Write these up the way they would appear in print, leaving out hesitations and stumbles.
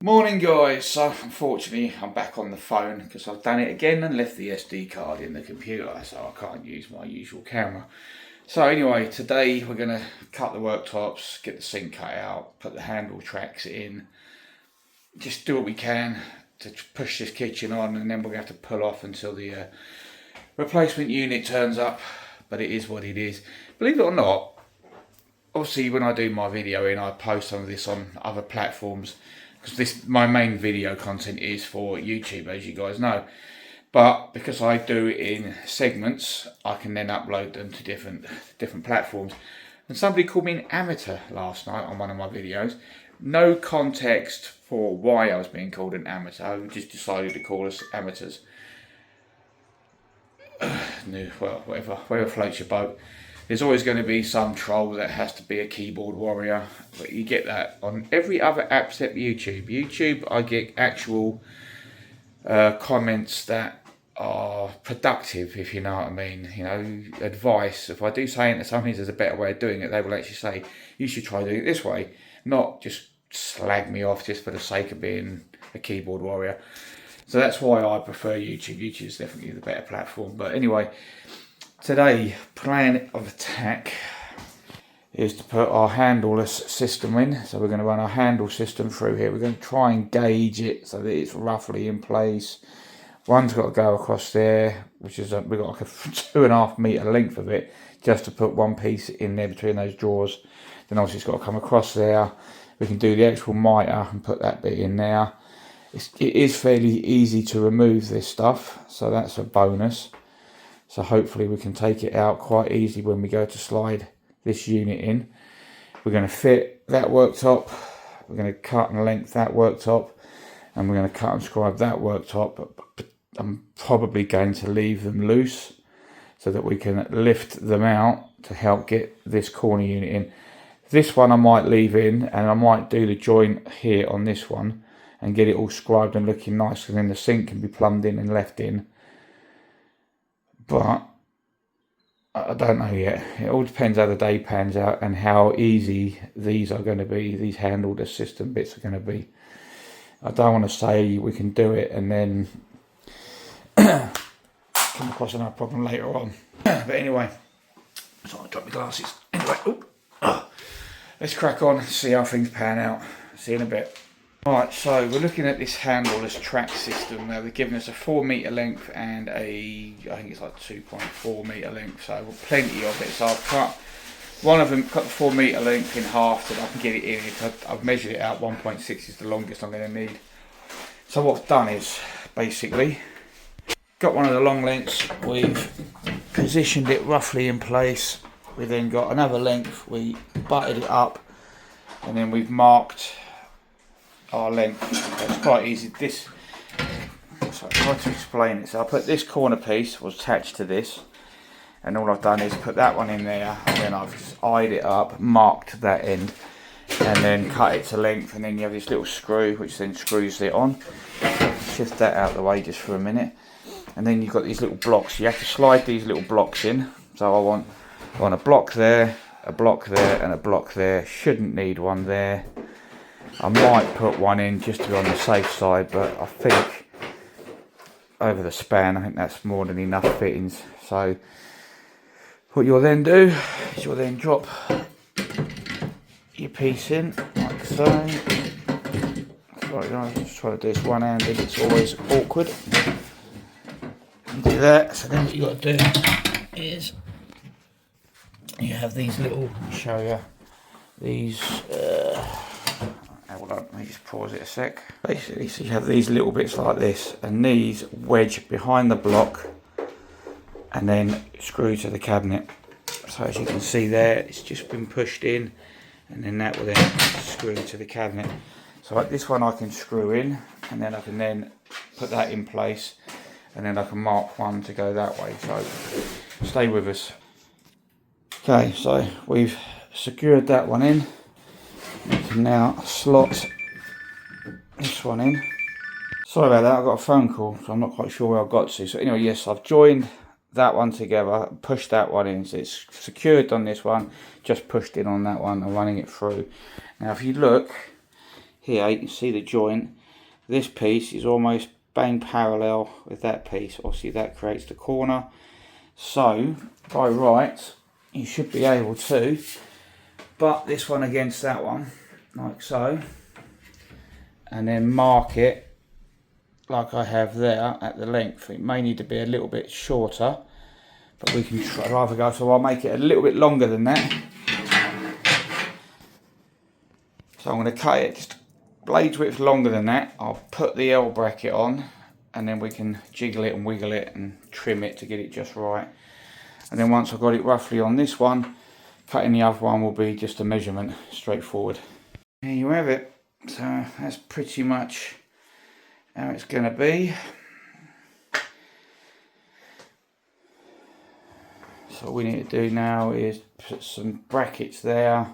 Morning guys, so unfortunately I'm back on the phone because I've done it again and left the SD card in the computer, so I can't use my usual camera. So anyway, today we're going to cut the worktops, get the sink cut out, put the handle tracks in, just do what we can to push this kitchen on, and then we're going to have to pull off until the replacement unit turns up, but it is what it is. Believe it or not, obviously when I do my videoing I post some of this on other platforms, because my main video content is for YouTube, as you guys know, but because I do it in segments, I can then upload them to different platforms. And somebody called me an amateur last night on one of my videos. No context for why I was being called an amateur. I just decided to call us amateurs. Well, whatever floats your boat. There's always going to be some troll that has to be a keyboard warrior, but you get that on every other app except YouTube. YouTube, I get actual comments that are productive, if you know what I mean. You know, advice. If I do say that sometimes there's a better way of doing it, they will actually say, you should try doing it this way, not just slag me off just for the sake of being a keyboard warrior. So that's why I prefer YouTube. YouTube is definitely the better platform. But anyway, today, plan of attack is to put our handleless system in. So we're going to run our handle system through here. We're going to try and gauge it so that it's roughly in place. One's got to go across there, which is we've got like a 2.5 metre length of it, just to put one piece in there between those drawers. Then obviously it's got to come across there. We can do the actual mitre and put that bit in there. It is fairly easy to remove this stuff, so that's a bonus. So hopefully we can take it out quite easily when we go to slide this unit in. We're going to fit that worktop, we're going to cut and length that worktop, and we're going to cut and scribe that worktop. But I'm probably going to leave them loose so that we can lift them out to help get this corner unit in. This one I might leave in, and I might do the joint here on this one and get it all scribed and looking nice, and then the sink can be plumbed in and left in. But I don't know yet. It all depends how the day pans out and how easy these are going to be, these handleless system bits are going to be. I don't want to say we can do it and then come across another problem later on. But anyway, so I'll drop my glasses. Anyway, let's crack on and see how things pan out. See you in a bit. Right, so we're looking at this handleless track system. Now they're giving us a 4 metre length and I think it's like 2.4 metre length, so plenty of it. So I've cut one of them, cut the 4 metre length in half so that I can get it in. I've measured it out, 1.6 is the longest I'm going to need. So what I've done is basically got one of the long lengths, we've positioned it roughly in place. We then got another length, we butted it up, and then we've marked our length. It's quite easy. So I'll try to explain it. So I put this corner piece was attached to this, and all I've done is put that one in there, and then I've just eyed it up, marked that end, and then cut it to length, and then you have this little screw which then screws it on. Shift that out of the way just for a minute, and then you've got these little blocks. You have to slide these little blocks in. So I want a block there, a block there, and a block there. Shouldn't need one there. I might put one in just to be on the safe side, but I think over the span, I think that's more than enough fittings. So what you'll then do is you'll then drop your piece in like so. Sorry guys, I'm just trying to do this one-handed, it's always awkward. And do that. So then what you've got to do is you have these little, I'll show you, these hold on, let me just pause it a sec. Basically, so you have these little bits like this, and these wedge behind the block and then screw to the cabinet. So as you can see there, it's just been pushed in, and then that will then screw to the cabinet. So like this one I can screw in, and then I can then put that in place, and then I can mark one to go that way. So stay with us. Okay, so we've secured that one in. We can now slot this one in. Sorry about that, I got a phone call, so I'm not quite sure where I got to. So anyway, yes, I've joined that one together, pushed that one in, so it's secured on this one, just pushed in on that one and running it through. Now if you look here, you can see the joint. this piece is almost bang parallel with that piece. Obviously that creates the corner. So by right, you should be able to butt this one against that one, like so, and then mark it like I have there at the length. It may need to be a little bit shorter, but we can try rather go, so I'll make it a little bit longer than that. So I'm going to cut it just blades width longer than that. I'll put the L bracket on, and then we can jiggle it and wiggle it and trim it to get it just right. And then once I've got it roughly on this one, cutting the other one will be just a measurement, straightforward. There you have it. So that's pretty much how it's going to be. So what we need to do now is put some brackets there,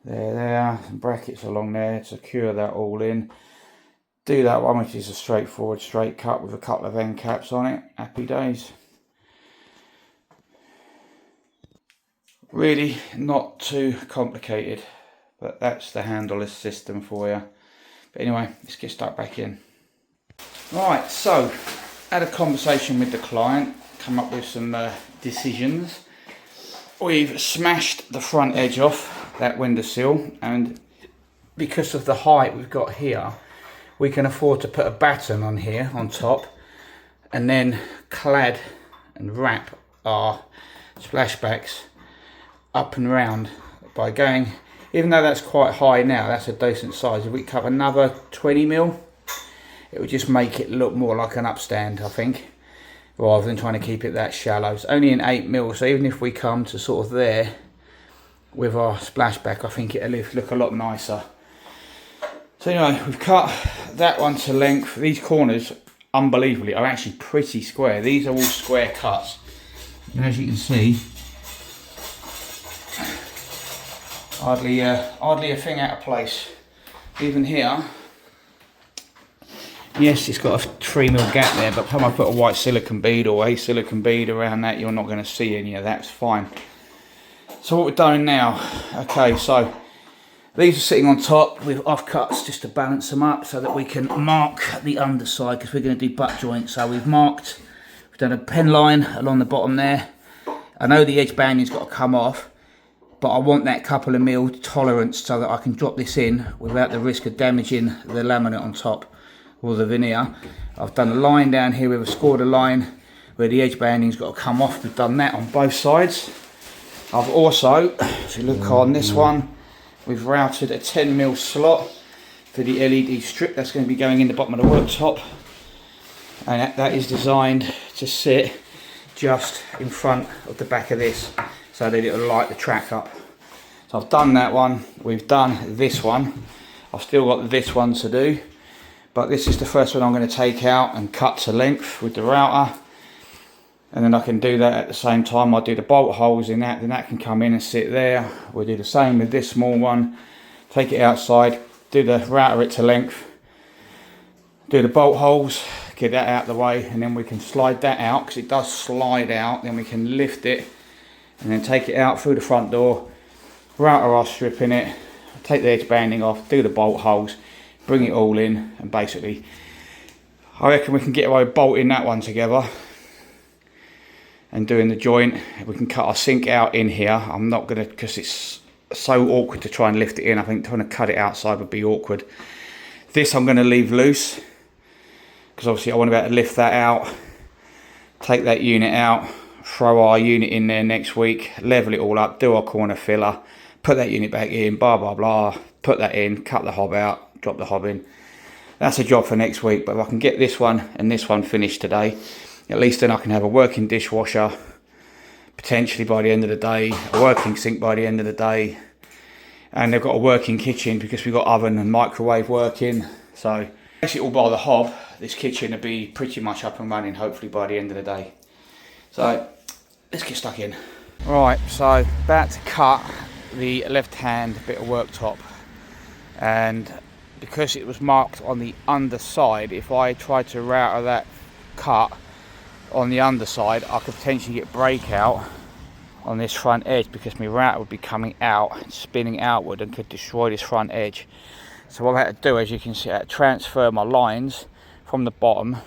some brackets along there to secure that all in. Do that one, which is a straightforward straight cut with a couple of end caps on it. Happy days. Really not too complicated, but that's the handleless system for you. But anyway, let's get stuck back in. Right, so had a conversation with the client, come up with some decisions. We've smashed the front edge off that windowsill, and because of the height we've got here, we can afford to put a batten on here on top, and then clad and wrap our splashbacks up and round by going, even though that's quite high now, that's a decent size. If we cut another 20mm, it would just make it look more like an upstand, I think, rather than trying to keep it that shallow. It's only in 8mm, so even if we come to sort of there with our splashback, I think it'll look a lot nicer. So anyway, we've cut that one to length. These corners, unbelievably, are actually pretty square. These are all square cuts, and as you can see, hardly a thing out of place. Even here, yes, it's got a 3mm gap there, but when I put a white silicone bead or a silicone bead around that, you're not going to see any of that. It's fine. So what we're doing now, okay, so these are sitting on top with offcuts just to balance them up so that we can mark the underside, because we're going to do butt joints. So we've done a pen line along the bottom there. I know the edge banding's got to come off, but I want that couple of mil tolerance so that I can drop this in without the risk of damaging the laminate on top or the veneer. I've done a line down here, we've scored a line where the edge banding's got to come off. We've done that on both sides. I've also, if you look on this one, we've routed a 10mm slot for the LED strip that's going to be going in the bottom of the worktop, and that is designed to sit just in front of the back of this so that it'll light the track up. So I've done that one, we've done this one, I've still got this one to do, but this is the first one I'm going to take out and cut to length with the router, and then I can do that at the same time. I'll do the bolt holes in that, then that can come in and sit there. We'll do the same with this small one, take it outside, do the router it to length, do the bolt holes, get that out of the way, and then we can slide that out, because it does slide out. Then we can lift it and then take it out through the front door, router our strip in it, take the edge banding off, do the bolt holes, bring it all in, and basically I reckon we can get away with bolting that one together and doing the joint. We can cut our sink out in here. I'm not going to, because it's so awkward to try and lift it in. I think trying to cut it outside would be awkward. This I'm going to leave loose, because obviously I want to be able to lift that out, take that unit out, throw our unit in there next week, level it all up, do our corner filler, put that unit back in, blah blah blah, put that in, cut the hob out, drop the hob in. That's a job for next week. But if I can get this one and this one finished today, at least then I can have a working dishwasher potentially by the end of the day, a working sink by the end of the day, and they've got a working kitchen because we've got oven and microwave working. So basically all by the hob, this kitchen will be pretty much up and running hopefully by the end of the day. So let's get stuck in. Right, so about to cut the left hand bit of worktop, and because it was marked on the underside, if I tried to router that cut on the underside, I could potentially get breakout on this front edge, because my router would be coming out and spinning outward and could destroy this front edge. So what I had to do, as you can see, I had to transfer my lines from the bottom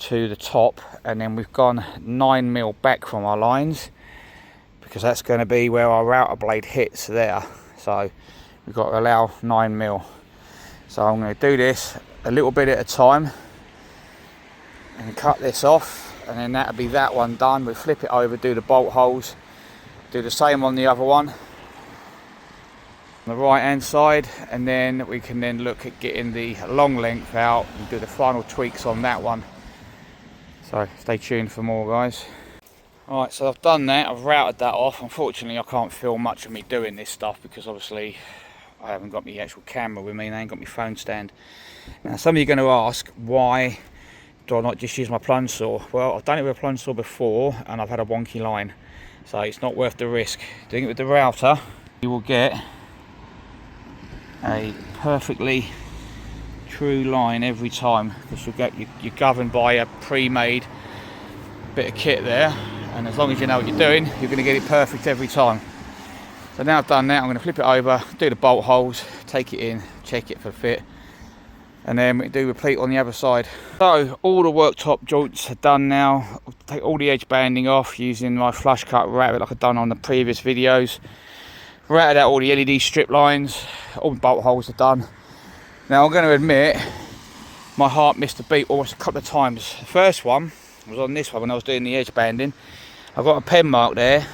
to the top, and then we've gone 9mm back from our lines, because that's going to be where our router blade hits there. So we've got to allow 9mm. So I'm going to do this a little bit at a time and cut this off, and then that'll be that one done. We'll flip it over, do the bolt holes, do the same on the other one on the right hand side, and then we can then look at getting the long length out and do the final tweaks on that one. So stay tuned for more, guys. Alright, so I've done that, I've routed that off. Unfortunately I can't film much of me doing this stuff because obviously I haven't got my actual camera with me and I ain't got my phone stand. Now some of you are going to ask, why do I not just use my plunge saw? Well, I've done it with a plunge saw before and I've had a wonky line, so it's not worth the risk. Doing it with the router, you will get a perfectly true line every time, because you're governed by a pre-made bit of kit there, and as long as you know what you're doing, you're going to get it perfect every time. So now I've done that, I'm going to flip it over, do the bolt holes, take it in, check it for fit, and then we do repeat on the other side. So all the worktop joints are done now. I'll take all the edge banding off using my flush cut router like I've done on the previous videos. Routed out all the LED strip lines, all the bolt holes are done. Now I'm going to admit, my heart missed a beat almost a couple of times. The first one was on this one when I was doing the edge banding. I've got a pen mark there,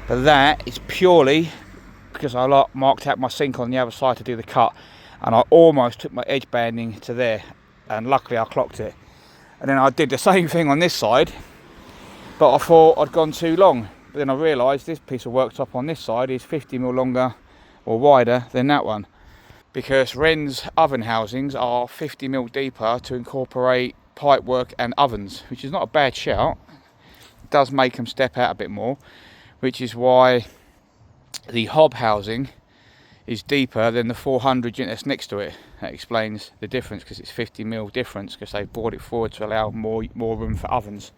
but that is purely because I marked out my sink on the other side to do the cut, and I almost took my edge banding to there, and luckily I clocked it. And then I did the same thing on this side, but I thought I'd gone too long. But then I realised this piece of worktop on this side is 50mm longer or wider than that one, because Wren's oven housings are 50mm deeper to incorporate pipework and ovens, which is not a bad shout. It does make them step out a bit more, which is why the hob housing is deeper than the 400 unit that's next to it. That explains the difference, because it's 50mm difference, because they've brought it forward to allow more room for ovens.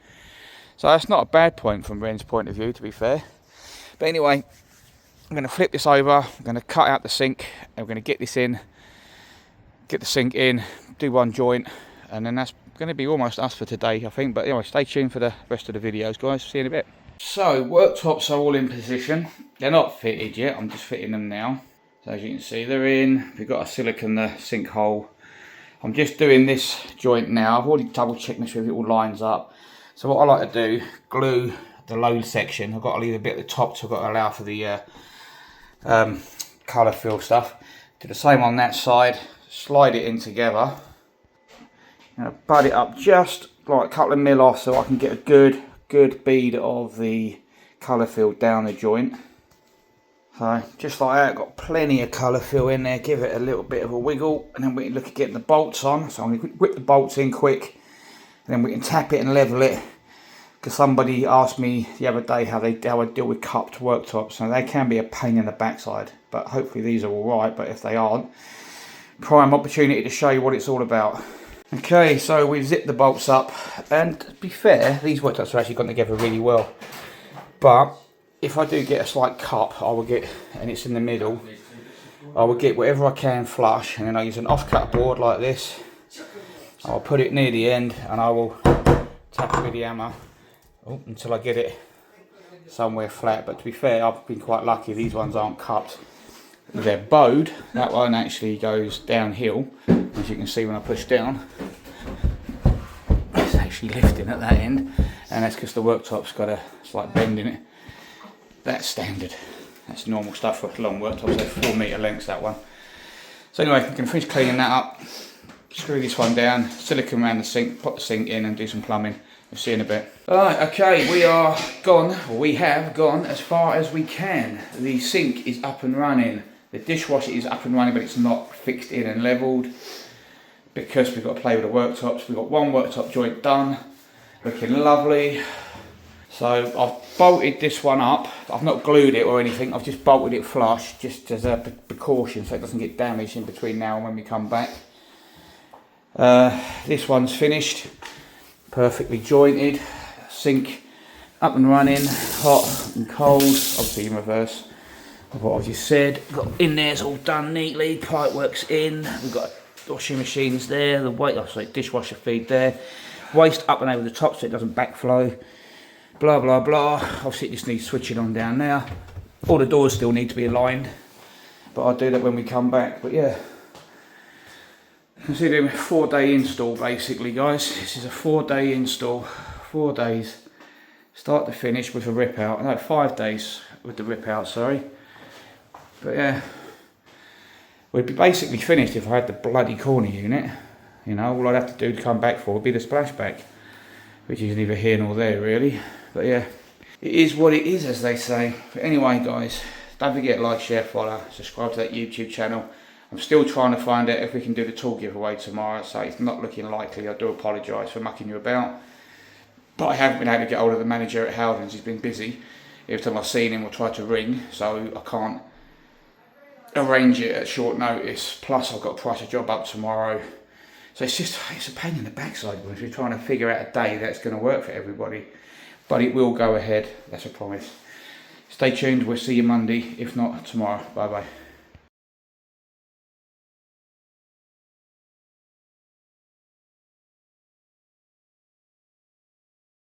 So that's not a bad point from Wren's point of view, to be fair. But anyway, I'm going to flip this over, I'm going to cut out the sink, and we're going to get this in, get the sink in, do one joint, and then that's going to be almost us for today, I think. But anyway, stay tuned for the rest of the videos, guys. See you in a bit. So worktops are all in position. They're not fitted yet, I'm just fitting them now. So as you can see, they're in. We've got a silicone sink hole. I'm just doing this joint now. I've already double checked, make sure it all lines up. So what I like to do, glue the low section. I've got to leave a bit at the top, so I've got to allow for the colour fill stuff. Do the same on that side, slide it in together. Butt it up just like a couple of mil off, so I can get a good bead of the colour fill down the joint. So just like that, got plenty of colour fill in there. Give it a little bit of a wiggle, and then we can look at getting the bolts on. So I'm going to whip the bolts in quick, and then we can tap it and level it. Because somebody asked me the other day how I deal with cupped worktops. So they can be a pain in the backside, but hopefully these are all right. But if they aren't, prime opportunity to show you what it's all about. Okay, so we've zipped the bolts up, and to be fair, these worktops are actually gone together really well. But if I do get a slight cup, I will get, and it's in the middle, I will get whatever I can flush, and then I use an off-cut board like this. I'll put it near the end, and I will tap it with the hammer until I get it somewhere flat. But to be fair, I've been quite lucky, these ones aren't cupped. They're bowed. That one actually goes downhill, as you can see when I push down. It's actually lifting at that end, and that's because the worktop's got a slight bend in it. That's standard. That's normal stuff for long worktops. They're 4 metre lengths, that one. So anyway, I'm going to finish cleaning that up. Screw this one down, silicone around the sink, put the sink in and do some plumbing. We'll see you in a bit. Alright, okay, we have gone as far as we can. The sink is up and running. The dishwasher is up and running, but it's not fixed in and levelled because we've got to play with the worktops. We've got one worktop joint done, looking lovely. So I've bolted this one up. I've not glued it or anything, I've just bolted it flush, just as a precaution so it doesn't get damaged in between now and when we come back. This one's finished, perfectly jointed, sink up and running, hot and cold, obviously in reverse. of what I've just said. Got in there's all done neatly, pipe work's in, we've got washing machines there, the dishwasher feed there, waste up and over the top so it doesn't backflow, blah blah blah. Obviously it just needs switching on down there. All the doors still need to be aligned, but I'll do that when we come back. But yeah, considering a 4-day install basically, guys. This is a 4-day install, 4 days start to finish with a rip out. No, 5 days with the rip out, sorry. But yeah, we'd be basically finished if I had the bloody corner unit. You know, all I'd have to do to come back for would be the splashback, which is neither here nor there really. But yeah, it is what it is, as they say. But anyway, guys, don't forget, like, share, follow, subscribe to that YouTube channel. I'm still trying to find out if we can do the tool giveaway tomorrow, so it's not looking likely. I do apologise for mucking you about, but I haven't been able to get hold of the manager at Howden's. He's been busy. Every time I've seen him, I'll try to ring, so I can't arrange it at short notice. Plus I've got to price a job up tomorrow, so it's a pain in the backside if we're trying to figure out a day that's going to work for everybody. But it will go ahead, that's a promise. Stay tuned, we'll see you Monday, if not tomorrow. Bye bye.